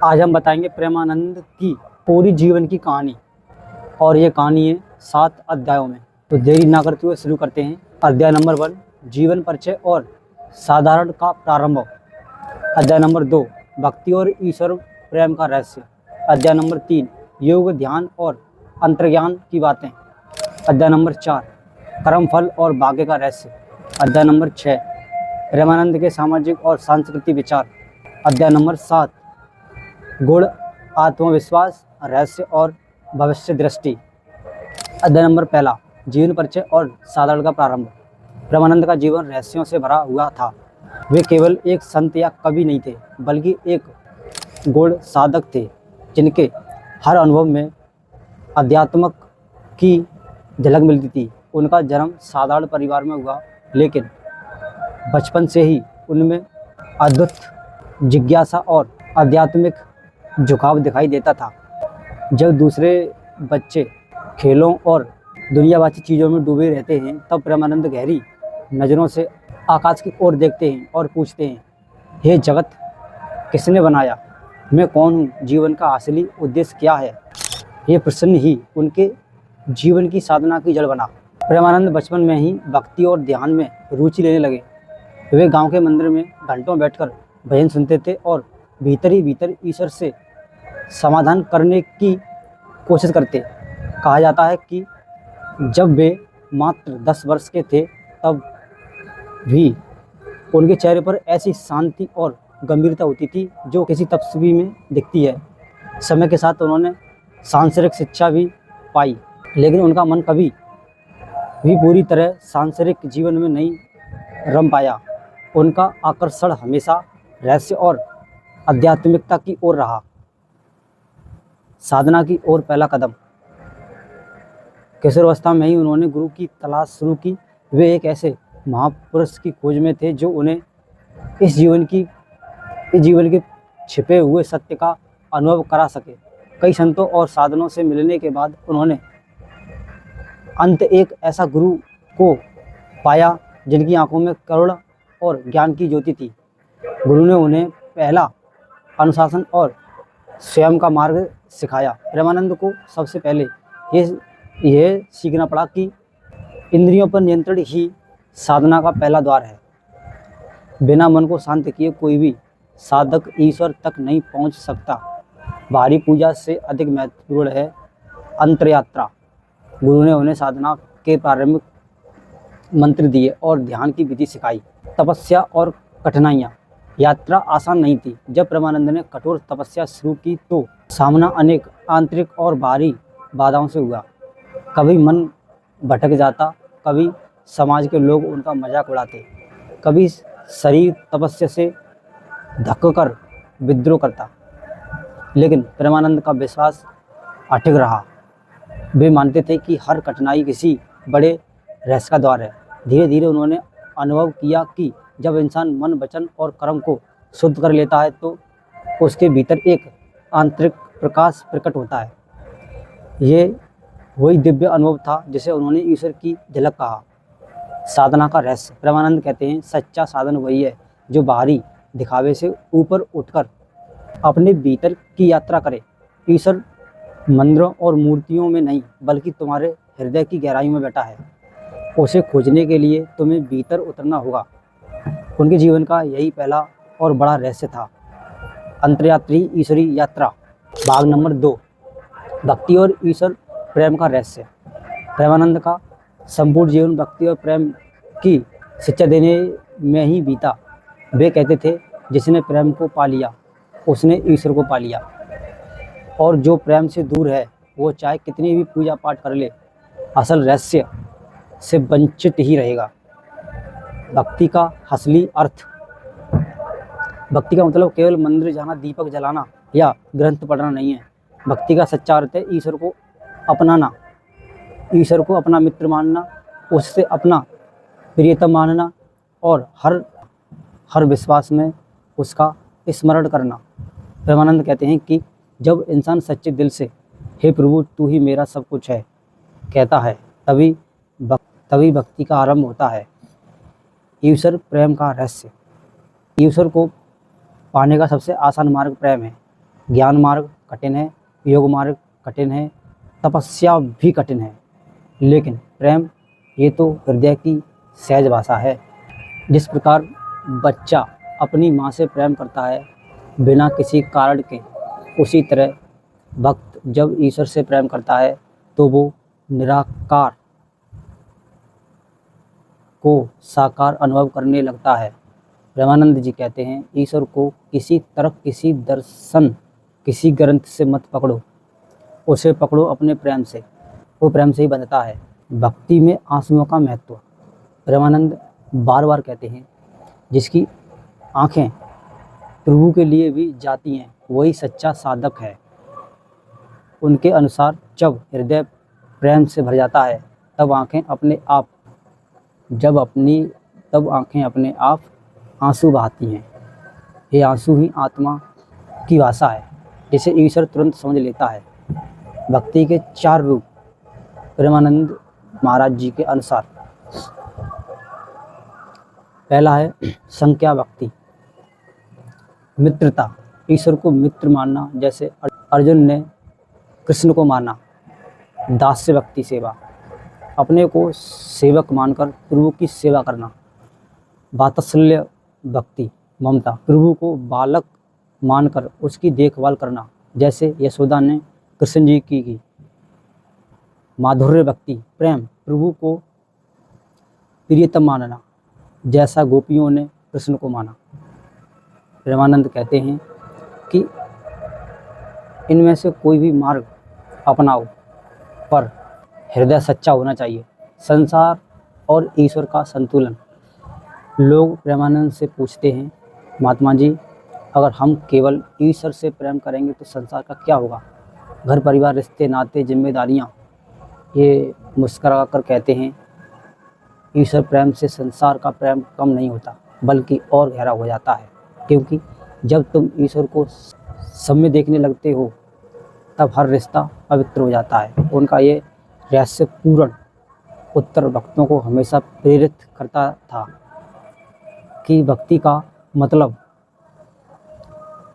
आज हम बताएंगे प्रेमानंद की पूरी जीवन की कहानी और ये कहानी है 7 अध्यायों में। तो देरी ना करते हुए शुरू करते हैं। अध्याय नंबर 1 जीवन परिचय और साधारण का प्रारंभ। अध्याय नंबर 2 भक्ति और ईश्वर प्रेम का रहस्य। अध्याय नंबर 3 योग ध्यान और अंतर्ज्ञान की बातें। अध्याय नंबर 4 कर्म फल और भाग्य का रहस्य। अध्याय नंबर 6 प्रेमानंद के सामाजिक और सांस्कृतिक विचार। अध्याय नंबर 7 गुण आत्मविश्वास रहस्य और भविष्य दृष्टि। अध्याय नंबर 1 जीवन परिचय और साधारण का प्रारंभ। प्रेमानंद का जीवन रहस्यों से भरा हुआ था। वे केवल एक संत या कवि नहीं थे, बल्कि एक गूढ़ साधक थे जिनके हर अनुभव में अध्यात्म की झलक मिलती थी। उनका जन्म साधारण परिवार में हुआ, लेकिन बचपन से ही उनमें अद्भुत जिज्ञासा और आध्यात्मिक झुकाव दिखाई देता था। जब दूसरे बच्चे खेलों और दुनियावाची चीज़ों में डूबे रहते हैं, तब प्रेमानंद गहरी नज़रों से आकाश की ओर देखते हैं और पूछते हैं, ये जगत किसने बनाया? मैं कौन हूँ? जीवन का असली उद्देश्य क्या है? ये प्रश्न ही उनके जीवन की साधना की जड़ बना। प्रेमानंद बचपन में ही भक्ति और ध्यान में रुचि लेने लगे। वे गांव के मंदिर में घंटों बैठकर भजन सुनते थे और भीतर ही भीतर ईश्वर से समाधान करने की कोशिश करते। कहा जाता है कि जब वे मात्र 10 वर्ष के थे, तब भी उनके चेहरे पर ऐसी शांति और गंभीरता होती थी जो किसी तपस्वी में दिखती है। समय के साथ उन्होंने सांसारिक शिक्षा भी पाई, लेकिन उनका मन कभी भी पूरी तरह सांसारिक जीवन में नहीं रम पाया। उनका आकर्षण हमेशा रहस्य और आध्यात्मिकता की ओर रहा। साधना की ओर पहला कदम। किशोरावस्था में ही उन्होंने गुरु की तलाश शुरू की। वे एक ऐसे महापुरुष की खोज में थे जो उन्हें इस जीवन के छिपे हुए सत्य का अनुभव करा सके। कई संतों और साधनों से मिलने के बाद उन्होंने अंत एक ऐसा गुरु को पाया जिनकी आंखों में करुणा और ज्ञान की ज्योति थी। गुरु ने उन्हें पहला अनुशासन और स्वयं का मार्ग सिखाया। प्रेमानंद को सबसे पहले यह सीखना पड़ा कि इंद्रियों पर नियंत्रण ही साधना का पहला द्वार है। बिना मन को शांत किए कोई भी साधक ईश्वर तक नहीं पहुंच सकता। बाहरी पूजा से अधिक महत्वपूर्ण है अंतरयात्रा। गुरु ने उन्हें साधना के प्रारंभिक मंत्र दिए और ध्यान की विधि सिखाई। तपस्या और कठिनाइयाँ। यात्रा आसान नहीं थी। जब प्रेमानंद ने कठोर तपस्या शुरू की तो सामना अनेक आंतरिक और बाहरी बाधाओं से हुआ। कभी मन भटक जाता, कभी समाज के लोग उनका मजाक उड़ाते, कभी शरीर तपस्या से धक्क कर विद्रोह करता। लेकिन प्रेमानंद का विश्वास अटल रहा। वे मानते थे कि हर कठिनाई किसी बड़े रहस्य का द्वार है। धीरे धीरे उन्होंने अनुभव किया कि जब इंसान मन वचन और कर्म को शुद्ध कर लेता है तो उसके भीतर एक आंतरिक प्रकाश प्रकट होता है। ये वही दिव्य अनुभव था जिसे उन्होंने ईश्वर की झलक कहा। साधना का रहस्य। प्रेमानंद कहते हैं, सच्चा साधन वही है जो बाहरी दिखावे से ऊपर उठकर अपने भीतर की यात्रा करे। ईश्वर मंदिरों और मूर्तियों में नहीं, बल्कि तुम्हारे हृदय की गहराई में बैठा है। उसे खोजने के लिए तुम्हें भीतर उतरना होगा। उनके जीवन का यही पहला और बड़ा रहस्य था। अंतर्यात्री ईश्वरी यात्रा। भाग नंबर 2 भक्ति और ईश्वर प्रेम का रहस्य। प्रेमानंद का संपूर्ण जीवन भक्ति और प्रेम की शिक्षा देने में ही बीता। वे कहते थे, जिसने प्रेम को पा लिया उसने ईश्वर को पा लिया, और जो प्रेम से दूर है वो चाहे कितनी भी पूजा पाठ कर ले, असल रहस्य से वंचित ही रहेगा। भक्ति का असली अर्थ। भक्ति का मतलब केवल मंदिर जाना, दीपक जलाना या ग्रंथ पढ़ना नहीं है। भक्ति का सच्चा अर्थ है ईश्वर को अपनाना, ईश्वर को अपना मित्र मानना, उससे अपना प्रियतम मानना और हर विश्वास में उसका स्मरण करना। प्रेमानंद कहते हैं कि जब इंसान सच्चे दिल से हे प्रभु तू ही मेरा सब कुछ है कहता है, तभी भक्ति का आरंभ होता है। ईश्वर प्रेम का रहस्य। ईश्वर को पाने का सबसे आसान मार्ग प्रेम है। ज्ञान मार्ग कठिन है, योग मार्ग कठिन है, तपस्या भी कठिन है, लेकिन प्रेम ये तो हृदय की सहज भाषा है। जिस प्रकार बच्चा अपनी माँ से प्रेम करता है बिना किसी कारण के, उसी तरह भक्त जब ईश्वर से प्रेम करता है तो वो निराकार को साकार अनुभव करने लगता है। प्रेमानंद जी कहते हैं, ईश्वर को किसी तर्क, किसी दर्शन, किसी ग्रंथ से मत पकड़ो, उसे पकड़ो अपने प्रेम से, वो प्रेम से ही बनता है। भक्ति में आंसुओं का महत्व। प्रेमानंद बार बार कहते हैं, जिसकी आंखें प्रभु के लिए भी जाती हैं वही सच्चा साधक है। उनके अनुसार जब हृदय प्रेम से भर जाता है तब आंखें अपने आप आंसू बहाती हैं। ये आंसू ही आत्मा की भाषा है, जिसे ईश्वर तुरंत समझ लेता है। भक्ति के 4 रूप प्रेमानंद महाराज जी के अनुसार। पहला है संख्या भक्ति, मित्रता, ईश्वर को मित्र मानना, जैसे अर्जुन ने कृष्ण को माना। दास्य भक्ति, सेवा, अपने को सेवक मानकर प्रभु की सेवा करना। वात्सल्य भक्ति, ममता, प्रभु को बालक मानकर उसकी देखभाल करना, जैसे यशोदा ने कृष्ण जी की। माधुर्य भक्ति, प्रेम, प्रभु को प्रियतम मानना, जैसा गोपियों ने कृष्ण को माना। प्रेमानंद कहते हैं कि इनमें से कोई भी मार्ग अपनाओ, पर हृदय सच्चा होना चाहिए। संसार और ईश्वर का संतुलन। लोग प्रेमानंद से पूछते हैं, महात्मा जी, अगर हम केवल ईश्वर से प्रेम करेंगे तो संसार का क्या होगा? घर परिवार, रिश्ते नाते, जिम्मेदारियाँ। ये मुस्कुरा कर कहते हैं, ईश्वर प्रेम से संसार का प्रेम कम नहीं होता, बल्कि और गहरा हो जाता है। क्योंकि जब तुम ईश्वर को सब में देखने लगते हो तब हर रिश्ता पवित्र हो जाता है। उनका ये रहस्यपूर्ण उत्तर भक्तों को हमेशा प्रेरित करता था कि भक्ति का मतलब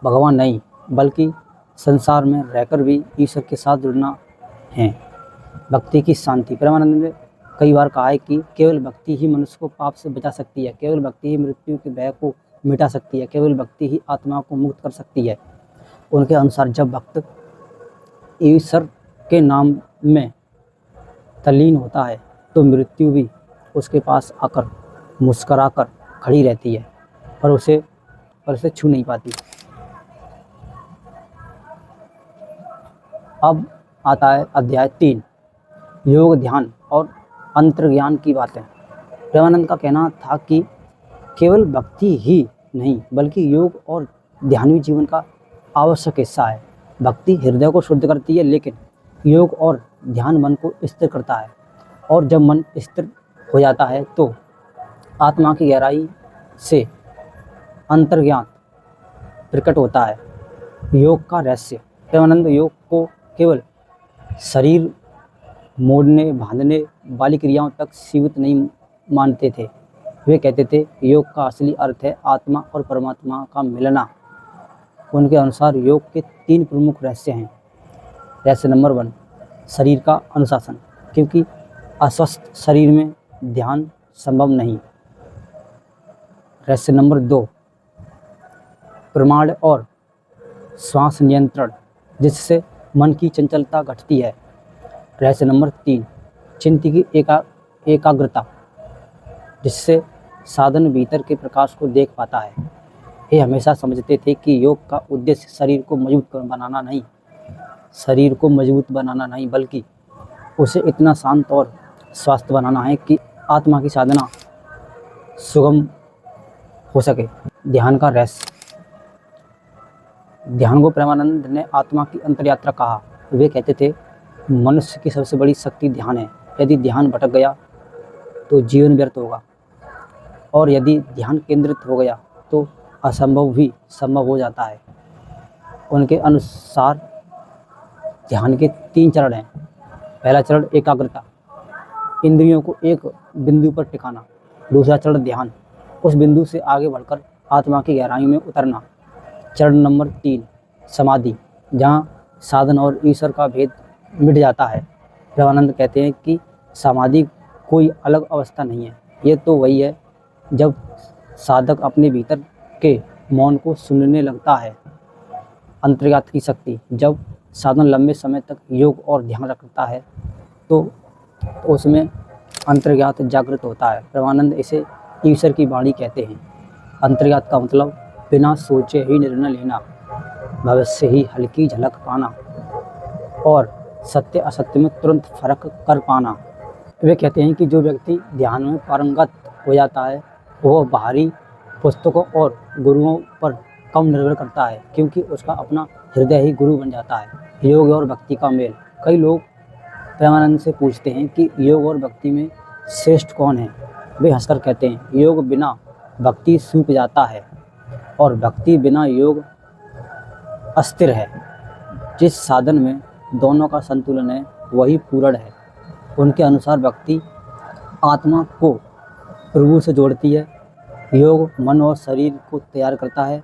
भगवान नहीं, बल्कि संसार में रहकर भी ईश्वर के साथ जुड़ना है। भक्ति की शांति। प्रेमानंद ने कई बार कहा है कि केवल भक्ति ही मनुष्य को पाप से बचा सकती है, केवल भक्ति ही मृत्यु के भय को मिटा सकती है, केवल भक्ति ही आत्मा को मुक्त कर सकती है। उनके अनुसार जब भक्त ईश्वर के नाम में तल्लीन होता है तो मृत्यु भी उसके पास आकर मुस्कुराकर खड़ी रहती है, पर उसे छू नहीं पाती। अब आता है अध्याय 3, योग, ध्यान और अंतर्ज्ञान की बातें। प्रेमानंद का कहना था कि केवल भक्ति ही नहीं, बल्कि योग और ध्यान भी जीवन का आवश्यक हिस्सा है। भक्ति हृदय को शुद्ध करती है, लेकिन योग और ध्यान मन को स्थिर करता है, और जब मन स्थिर हो जाता है तो आत्मा की गहराई से अंतर्ज्ञान प्रकट होता है। योग का रहस्य। प्रेमानंद योग को केवल शरीर मोड़ने बांधने वाली क्रियाओं तक सीमित नहीं मानते थे। वे कहते थे, योग का असली अर्थ है आत्मा और परमात्मा का मिलना। उनके अनुसार योग के 3 प्रमुख रहस्य हैं। रहस्य नंबर 1, शरीर का अनुशासन, क्योंकि अस्वस्थ शरीर में ध्यान संभव नहीं। रहस्य नंबर 2, प्रमाण और श्वास नियंत्रण, जिससे मन की चंचलता घटती है। रहस्य नंबर 3, चित्त की एकाग्रता, जिससे साधन भीतर के प्रकाश को देख पाता है। ये हमेशा समझते थे कि योग का उद्देश्य शरीर को मजबूत बनाना नहीं, बल्कि उसे इतना शांत और स्वस्थ बनाना है कि आत्मा की साधना सुगम हो सके। ध्यान का रहस्य। ध्यान को प्रेमानंद ने आत्मा की अंतरयात्रा कहा। वे कहते थे, मनुष्य की सबसे बड़ी शक्ति ध्यान है। यदि ध्यान भटक गया तो जीवन व्यर्थ होगा, और यदि ध्यान केंद्रित हो गया तो असंभव भी संभव हो जाता है। उनके अनुसार ध्यान के 3 चरण हैं। पहला चरण एकाग्रता, इंद्रियों को एक बिंदु पर टिकाना। दूसरा चरण ध्यान, उस बिंदु से आगे बढ़कर आत्मा की गहराई में उतरना। चरण नंबर 3, समाधि, जहाँ साधन और ईश्वर का भेद मिट जाता है। प्रेमानंद कहते हैं कि समाधि कोई अलग अवस्था नहीं है, ये तो वही है जब साधक अपने भीतर के मौन को सुनने लगता है। अंतर्ज्ञात की शक्ति, जब साधन लंबे समय तक योग और ध्यान रखता है तो उसमें अंतर्ज्ञात जागृत होता है। प्रेमानंद इसे ईश्वर की वाणी कहते हैं। अंतर्ज्ञात का मतलब बिना सोचे ही निर्णय लेना, भविष्य ही हल्की झलक पाना और सत्य असत्य में तुरंत फर्क कर पाना। वे कहते हैं कि जो व्यक्ति ध्यान में पारंगत हो जाता है वह बाहरी पुस्तकों और गुरुओं पर कम निर्भर करता है, क्योंकि उसका अपना हृदय ही गुरु बन जाता है। योग और भक्ति का मेल। कई लोग प्रेमानंद से पूछते हैं कि योग और भक्ति में श्रेष्ठ कौन है। वे हंसकर कहते हैं, योग बिना भक्ति सूख जाता है और भक्ति बिना योग अस्थिर है। जिस साधन में दोनों का संतुलन है वही पूर्ण है। उनके अनुसार भक्ति आत्मा को प्रभु से जोड़ती है, योग मन और शरीर को तैयार करता है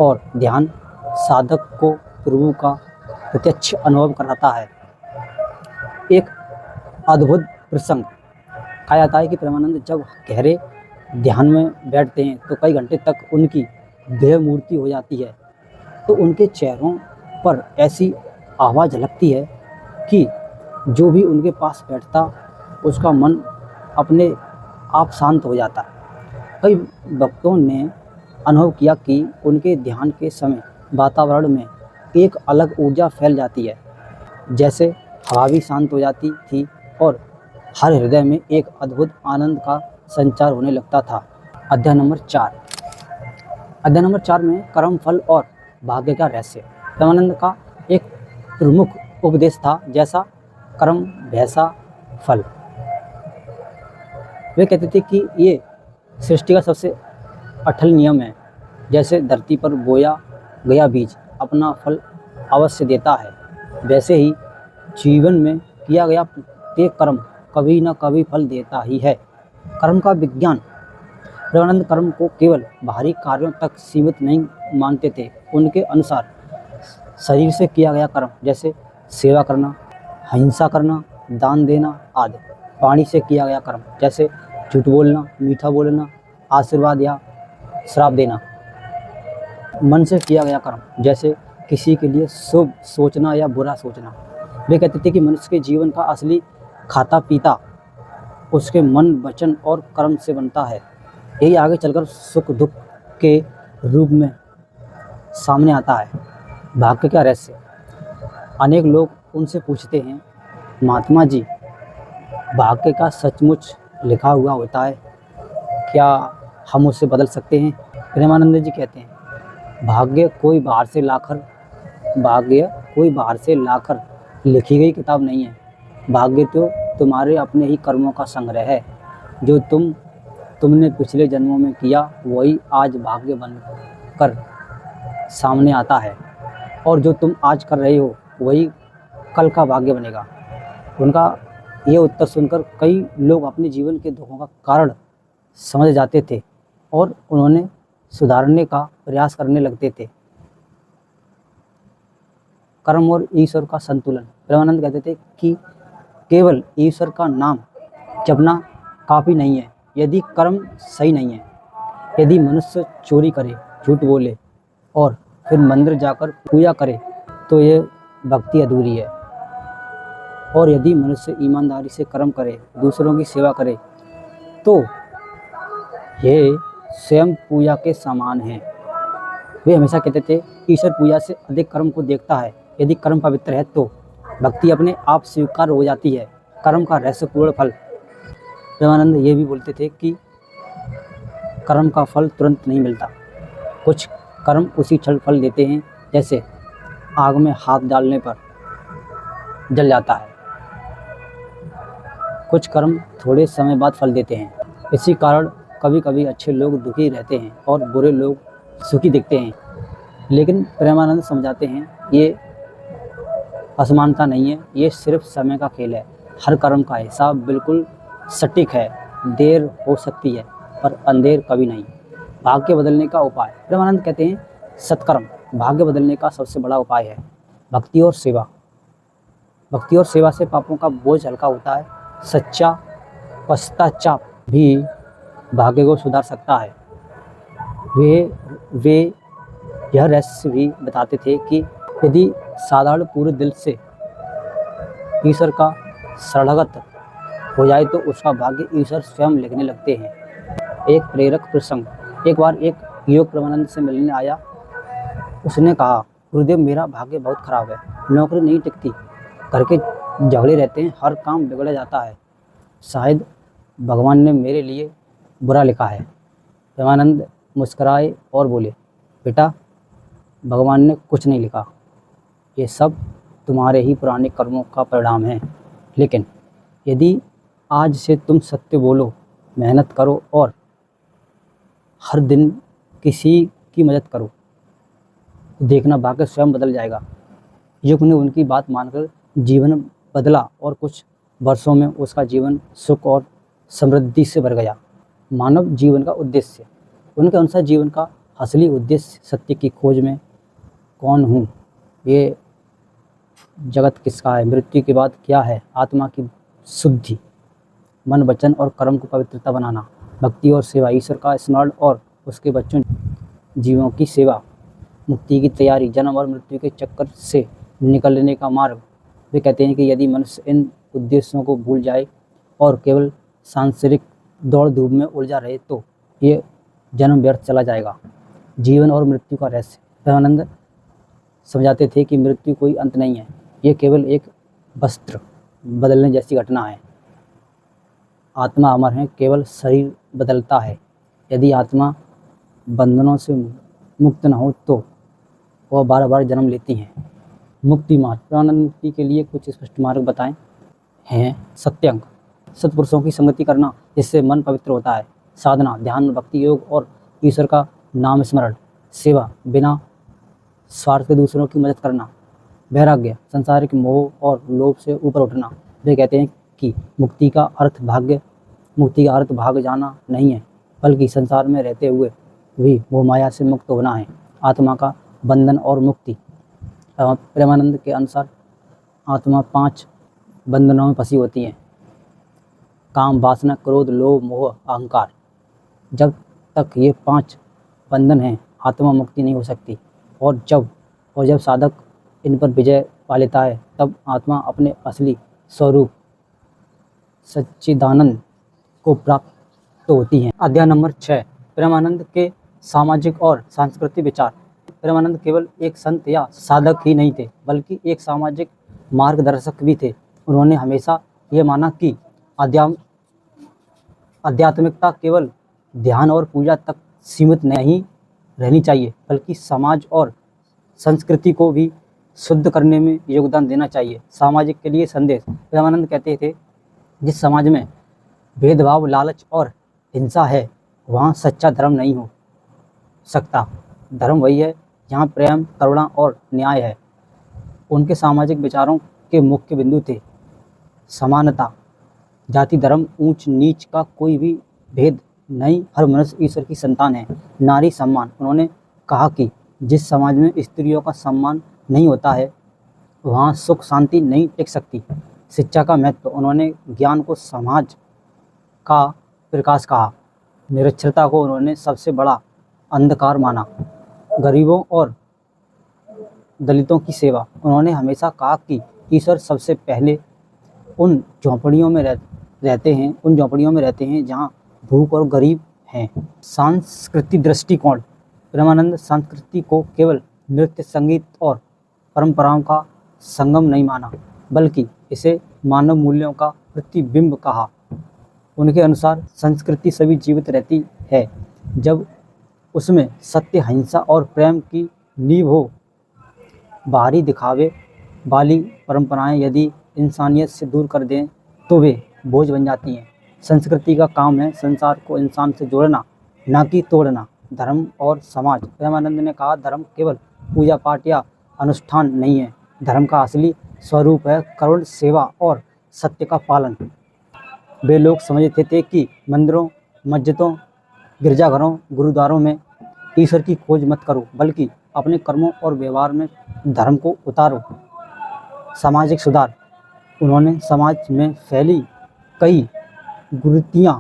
और ध्यान साधक को प्रभु का प्रत्यक्ष अनुभव कराता है। एक अद्भुत प्रसंग कहा जाता है कि प्रेमानंद जब गहरे ध्यान में बैठते हैं तो कई घंटे तक उनकी देह मूर्ति हो जाती है, तो उनके चेहरों पर ऐसी आवाज़ झलकती है कि जो भी उनके पास बैठता उसका मन अपने आप शांत हो जाता है। कई भक्तों ने अनुभव किया कि उनके ध्यान के समय वातावरण में एक अलग ऊर्जा फैल जाती है, जैसे हवा भी शांत हो जाती थी और हर हृदय में एक अद्भुत आनंद का संचार होने लगता था। अध्याय नंबर 4। अध्याय नंबर 4 में कर्म फल और भाग्य का रहस्य। प्रेमानंद का एक प्रमुख उपदेश था, जैसा कर्म वैसा फल। वे कहते थे कि ये सृष्टि का सबसे अटल नियम है। जैसे धरती पर बोया गया बीज अपना फल अवश्य देता है, वैसे ही जीवन में किया गया प्रत्येक कर्म कभी न कभी फल देता ही है। कर्म का विज्ञान। प्रेमानंद कर्म को केवल बाहरी कार्यों तक सीमित नहीं मानते थे। उनके अनुसार शरीर से किया गया कर्म, जैसे सेवा करना, अहिंसा करना, दान देना आदि। वाणी से किया गया कर्म, जैसे झूठ बोलना, मीठा बोलना, आशीर्वाद या श्राप देना। मन से किया गया कर्म, जैसे किसी के लिए शुभ सोचना या बुरा सोचना। वे कहते थे कि मनुष्य के जीवन का असली खाता पीता उसके मन, वचन और कर्म से बनता है। यही आगे चलकर सुख दुख के रूप में सामने आता है। भाग्य का रहस्य। अनेक लोग उनसे पूछते हैं, महात्मा जी, भाग्य का सचमुच लिखा हुआ होता है, क्या हम उसे बदल सकते हैं? प्रेमानंद जी कहते हैं, भाग्य कोई बाहर से लाकर लिखी गई किताब नहीं है। भाग्य तो तुम्हारे अपने ही कर्मों का संग्रह है। जो तुमने पिछले जन्मों में किया वही आज भाग्य बनकर सामने आता है, और जो तुम आज कर रहे हो वही कल का भाग्य बनेगा। उनका ये उत्तर सुनकर कई लोग अपने जीवन के दुखों का कारण समझ जाते थे और उन्होंने सुधारने का प्रयास करने लगते थे। कर्म और ईश्वर का संतुलन। प्रेमानंद कहते थे कि केवल ईश्वर का नाम जपना काफ़ी नहीं है यदि कर्म सही नहीं है। यदि मनुष्य चोरी करे, झूठ बोले और फिर मंदिर जाकर पूजा करे तो ये भक्ति अधूरी है। और यदि मनुष्य ईमानदारी से कर्म करे, दूसरों की सेवा करे, तो ये स्वयं पूजा के समान है। वे हमेशा कहते थे, ईश्वर पूजा से अधिक कर्म को देखता है। यदि कर्म पवित्र है तो भक्ति अपने आप स्वीकार हो जाती है। कर्म का रहस्यपूर्ण फल। प्रेमानंद ये भी बोलते थे कि कर्म का फल तुरंत नहीं मिलता। कुछ कर्म उसी क्षण फल देते हैं, जैसे आग में हाथ डालने पर जल जाता है। कुछ कर्म थोड़े समय बाद फल देते हैं। इसी कारण कभी कभी अच्छे लोग दुखी रहते हैं और बुरे लोग सुखी दिखते हैं। लेकिन प्रेमानंद समझाते हैं, ये असमानता नहीं है, ये सिर्फ समय का खेल है। हर कर्म का हिसाब बिल्कुल सटीक है। देर हो सकती है पर अंधेर कभी नहीं। भाग्य बदलने का उपाय। प्रेमानंद कहते हैं, सत्कर्म भाग्य बदलने का सबसे बड़ा उपाय है भक्ति और सेवा। भक्ति और सेवा से पापों का बोझ हल्का होता है। सच्चा पश्चाताप भी भाग्य को सुधार सकता है। वे यह रहस्य भी बताते थे कि यदि साधारण पूरे दिल से ईश्वर का शरणागत हो जाए तो उसका भाग्य ईश्वर स्वयं लिखने लगते हैं। एक प्रेरक प्रसंग। एक बार एक युवक प्रेमानंद से मिलने आया। उसने कहा, गुरुदेव, मेरा भाग्य बहुत खराब है, नौकरी नहीं टिकती, घर के झगड़े रहते हैं, हर काम बिगड़ जाता है, शायद भगवान ने मेरे लिए बुरा लिखा है। प्रेमानंद मुस्कुराए और बोले, बेटा, भगवान ने कुछ नहीं लिखा, ये सब तुम्हारे ही पुराने कर्मों का परिणाम है। लेकिन यदि आज से तुम सत्य बोलो, मेहनत करो और हर दिन किसी की मदद करो, देखना भाग्य स्वयं बदल जाएगा। युवक ने उनकी बात मानकर जीवन बदला और कुछ वर्षों में उसका जीवन सुख और समृद्धि से भर गया। मानव जीवन का उद्देश्य। उनके अनुसार जीवन का असली उद्देश्य सत्य की खोज में कौन हूँ, ये जगत किसका है, मृत्यु के बाद क्या है, आत्मा की शुद्धि, मन वचन और कर्म को पवित्रता बनाना, भक्ति और सेवा, ईश्वर का स्मरण और उसके बच्चों जीवों की सेवा, मुक्ति की तैयारी, जन्म और मृत्यु के चक्कर से निकलने का मार्ग। वे कहते हैं कि यदि मनुष्य इन उद्देश्यों को भूल जाए और केवल सांसारिक दौड़ धूप में उलझा रहे तो ये जन्म व्यर्थ चला जाएगा। जीवन और मृत्यु का रहस्य। प्रेमानंद समझाते थे कि मृत्यु कोई अंत नहीं है, ये केवल एक वस्त्र बदलने जैसी घटना है। आत्मा अमर है, केवल शरीर बदलता है। यदि आत्मा बंधनों से मुक्त न हो तो वह बार बार जन्म लेती हैं। मुक्ति मार्ग। प्रेमानंद मुक्ति के लिए कुछ स्पष्ट मार्ग बताएं हैं। सत्यांग, सत्पुरुषों की संगति करना जिससे मन पवित्र होता है। साधना, ध्यान, भक्ति योग और ईश्वर का नाम स्मरण। सेवा, बिना स्वार्थ के दूसरों की मदद करना। वैराग्य, संसारिक मोह और लोभ से ऊपर उठना। वे कहते हैं कि मुक्ति का अर्थ भाग जाना नहीं है, बल्कि संसार में रहते हुए भी मोह माया से मुक्त होना है। आत्मा का बंधन और मुक्ति। प्रेमानंद के अनुसार आत्मा 5 बंधनों में फंसी होती है। काम, वासना, क्रोध, लोभ, मोह, अहंकार। जब तक ये 5 बंधन हैं, आत्मा मुक्ति नहीं हो सकती। और जब साधक इन पर विजय पा लेता है, तब आत्मा अपने असली स्वरूप सच्चिदानंद को प्राप्त होती है। अध्याय नंबर 6। प्रेमानंद के सामाजिक और सांस्कृतिक विचार। प्रेमानंद केवल एक संत या साधक ही नहीं थे, बल्कि एक सामाजिक मार्गदर्शक भी थे। उन्होंने हमेशा ये माना कि आध्यात्मिकता केवल ध्यान और पूजा तक सीमित नहीं रहनी चाहिए, बल्कि समाज और संस्कृति को भी शुद्ध करने में योगदान देना चाहिए। सामाजिक के लिए संदेश। प्रेमानंद कहते थे, जिस समाज में भेदभाव, लालच और हिंसा है, वहाँ सच्चा धर्म नहीं हो सकता। धर्म वही है जहाँ प्रेम, करुणा और न्याय है। उनके सामाजिक विचारों के मुख्य बिंदु थे समानता, जाति, धर्म, ऊंच नीच का कोई भी भेद नहीं, हर मनुष्य ईश्वर की संतान है। नारी सम्मान। उन्होंने कहा कि जिस समाज में स्त्रियों का सम्मान नहीं होता है, वहाँ सुख शांति नहीं टिक सकती। शिक्षा का महत्व। उन्होंने ज्ञान को समाज का प्रकाश कहा। निरक्षरता को उन्होंने सबसे बड़ा अंधकार माना। गरीबों और दलितों की सेवा। उन्होंने हमेशा कहा कि ईश्वर सबसे पहले उन झोंपड़ियों में रहते हैं जहाँ भूख और गरीब हैं। सांस्कृतिक दृष्टिकोण। प्रेमानंद संस्कृति को केवल नृत्य, संगीत और परंपराओं का संगम नहीं माना, बल्कि इसे मानव मूल्यों का प्रतिबिंब कहा। उनके अनुसार संस्कृति सभी जीवित रहती है जब उसमें सत्य, अहिंसा और प्रेम की नींव हो। बाहरी दिखावे वाली परंपराएं यदि इंसानियत से दूर कर दें तो वे बोझ बन जाती हैं। संस्कृति का काम है संसार को इंसान से जोड़ना, न कि तोड़ना। धर्म और समाज। प्रेमानंद ने कहा, धर्म केवल पूजा पाठ या अनुष्ठान नहीं है, धर्म का असली स्वरूप है करुण, सेवा और सत्य का पालन। वे लोग समझते थे कि मंदिरों, मस्जिदों, गिरजाघरों, गुरुद्वारों में ईश्वर की खोज मत करो, बल्कि अपने कर्मों और व्यवहार में धर्म को उतारो। सामाजिक सुधार। उन्होंने समाज में फैली कई कुरीतियों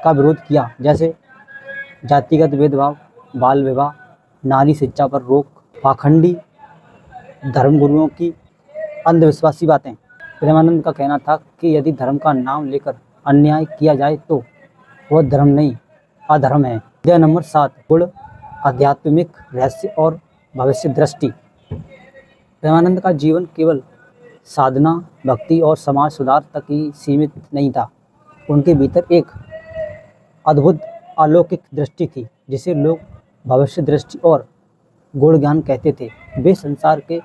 का विरोध किया, जैसे जातिगत भेदभाव, बाल विवाह, नारी शिक्षा पर रोक, पाखंडी धर्मगुरुओं की अंधविश्वासी बातें। प्रेमानंद का कहना था कि यदि धर्म का नाम लेकर अन्याय किया जाए तो वह धर्म नहीं, अधर्म है। अध्याय नंबर 7, गुण, आध्यात्मिक रहस्य और भविष्य दृष्टि। प्रेमानंद का जीवन केवल साधना, भक्ति और समाज सुधार तक ही सीमित नहीं था। उनके भीतर एक अद्भुत अलौकिक दृष्टि थी, जिसे लोग भविष्य दृष्टि और गुण ज्ञान कहते थे। वे संसार के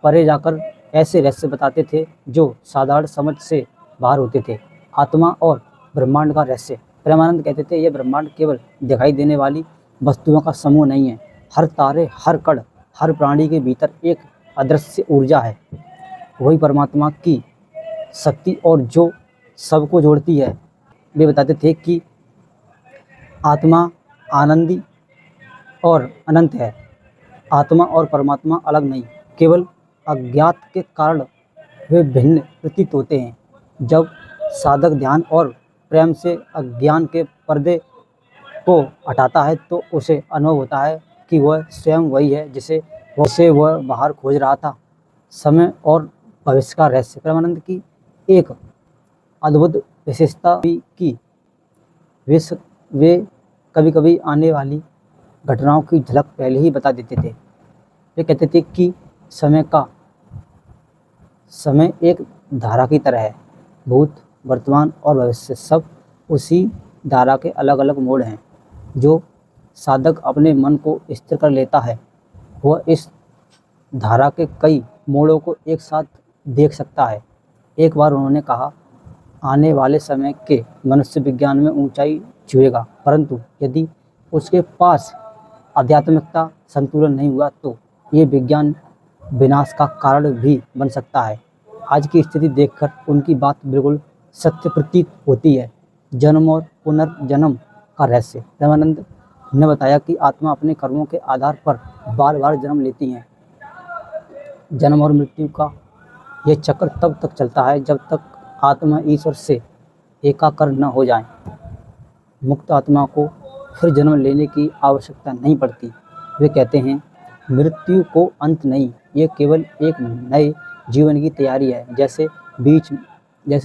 परे जाकर ऐसे रहस्य बताते थे जो साधारण समझ से बाहर होते थे। आत्मा और ब्रह्मांड का रहस्य। प्रेमानंद कहते थे, यह ब्रह्मांड केवल दिखाई देने वाली वस्तुओं का समूह नहीं है। हर तारे, हर कण, हर प्राणी के भीतर एक अदृश्य ऊर्जा है। वही परमात्मा की शक्ति और जो सबको जोड़ती है। वे बताते थे कि आत्मा आनंदी और अनंत है। आत्मा और परमात्मा अलग नहीं, केवल अज्ञात के कारण वे भिन्न प्रतीत होते हैं। जब साधक ध्यान और प्रेम से अज्ञान के पर्दे को हटाता है तो उसे अनुभव होता है कि वह स्वयं वही है जिसे वह बाहर खोज रहा था। समय और भविष्य का रहस्य। प्रेमानंद की एक अद्भुत विशेषता भी कि वे कभी कभी आने वाली घटनाओं की झलक पहले ही बता देते थे। वे कहते थे कि समय एक धारा की तरह है। भूत, वर्तमान और भविष्य सब उसी धारा के अलग अलग मोड़ हैं। जो साधक अपने मन को स्थिर कर लेता है वह इस धारा के कई मोड़ों को एक साथ देख सकता है। एक बार उन्होंने कहा, आने वाले समय के मनुष्य विज्ञान में ऊंचाई छुएगा, परंतु यदि उसके पास आध्यात्मिकता संतुलन नहीं हुआ तो ये विज्ञान विनाश का कारण भी बन सकता है। आज की स्थिति देखकर उनकी बात बिल्कुल सत्य प्रतीत होती है। जन्म और पुनर्जन्म का रहस्य। प्रेमानंद ने बताया कि आत्मा अपने कर्मों के आधार पर बार बार जन्म लेती है। जन्म और मृत्यु का यह चक्र तब तक चलता है जब तक आत्मा ईश्वर से एकाकार न हो जाए। मुक्त आत्मा को फिर जन्म लेने की आवश्यकता नहीं पड़ती। वे कहते हैं, मृत्यु को अंत नहीं, ये केवल एक नए जीवन की तैयारी है। जैसे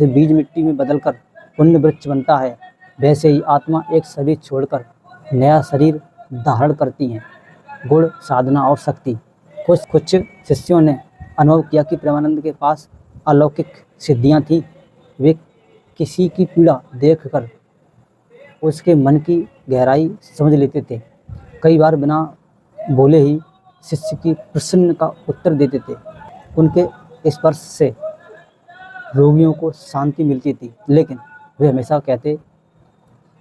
बीज मिट्टी में बदलकर पुण्य वृक्ष बनता है, वैसे ही आत्मा एक शरीर छोड़कर नया शरीर धारण करती है। गुण, साधना और शक्ति। कुछ शिष्यों ने अनुभव किया कि प्रेमानंद के पास अलौकिक सिद्धियां थीं। वे किसी की पीड़ा देखकर उसके मन की गहराई समझ लेते थे। कई बार बिना बोले ही शिष्य की प्रश्न का उत्तर देते थे। उनके स्पर्श से रोगियों को शांति मिलती थी। लेकिन वे हमेशा कहते,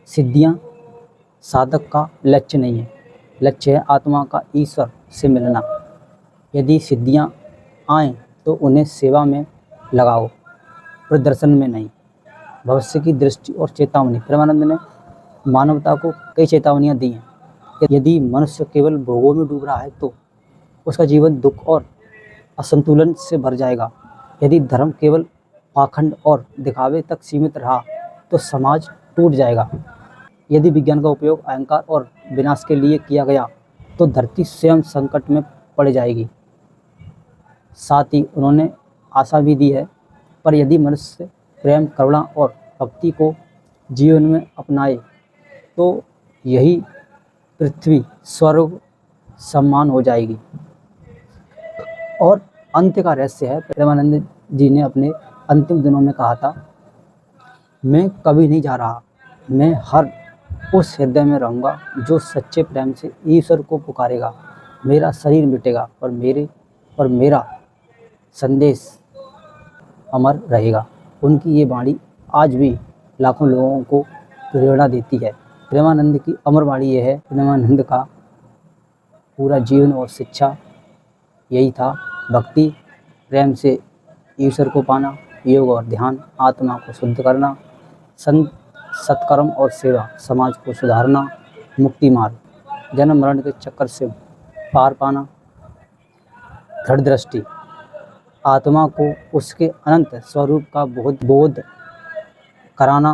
सिद्धियां साधक का लक्ष्य नहीं है, लक्ष्य है आत्मा का ईश्वर से मिलना। यदि सिद्धियां आएँ तो उन्हें सेवा में लगाओ, प्रदर्शन में नहीं। भविष्य की दृष्टि और चेतावनी। प्रेमानंद ने मानवता को कई चेतावनियां दी हैं। यदि मनुष्य केवल भोगों में डूब रहा है तो उसका जीवन दुख और असंतुलन से भर जाएगा। यदि धर्म केवल पाखंड और दिखावे तक सीमित रहा तो समाज टूट जाएगा। यदि विज्ञान का उपयोग अहंकार और विनाश के लिए किया गया तो धरती स्वयं संकट में पड़ जाएगी। साथ ही उन्होंने आशा भी दी है, पर यदि मनुष्य प्रेम, करुणा और भक्ति को जीवन में अपनाए तो यही पृथ्वी स्वर्ग सम्मान हो जाएगी। और अंत्य का रहस्य है। प्रेमानंद जी ने अपने अंतिम दिनों में कहा था, मैं कभी नहीं जा रहा, मैं हर उस हृदय में रहूँगा जो सच्चे प्रेम से ईश्वर को पुकारेगा। मेरा शरीर मिटेगा पर मेरा संदेश अमर रहेगा। उनकी ये वाणी आज भी लाखों लोगों को प्रेरणा देती है। प्रेमानंद की अमर वाणी यह है। प्रेमानंद का पूरा जीवन और शिक्षा यही था, भक्ति, प्रेम से ईश्वर को पाना, योग और ध्यान, आत्मा को शुद्ध करना, सत्कर्म और सेवा, समाज को सुधारना, मुक्ति मार्ग, जन्म मरण के चक्कर से पार पाना, दृढ़ दृष्टि, आत्मा को उसके अनंत स्वरूप का बोध कराना,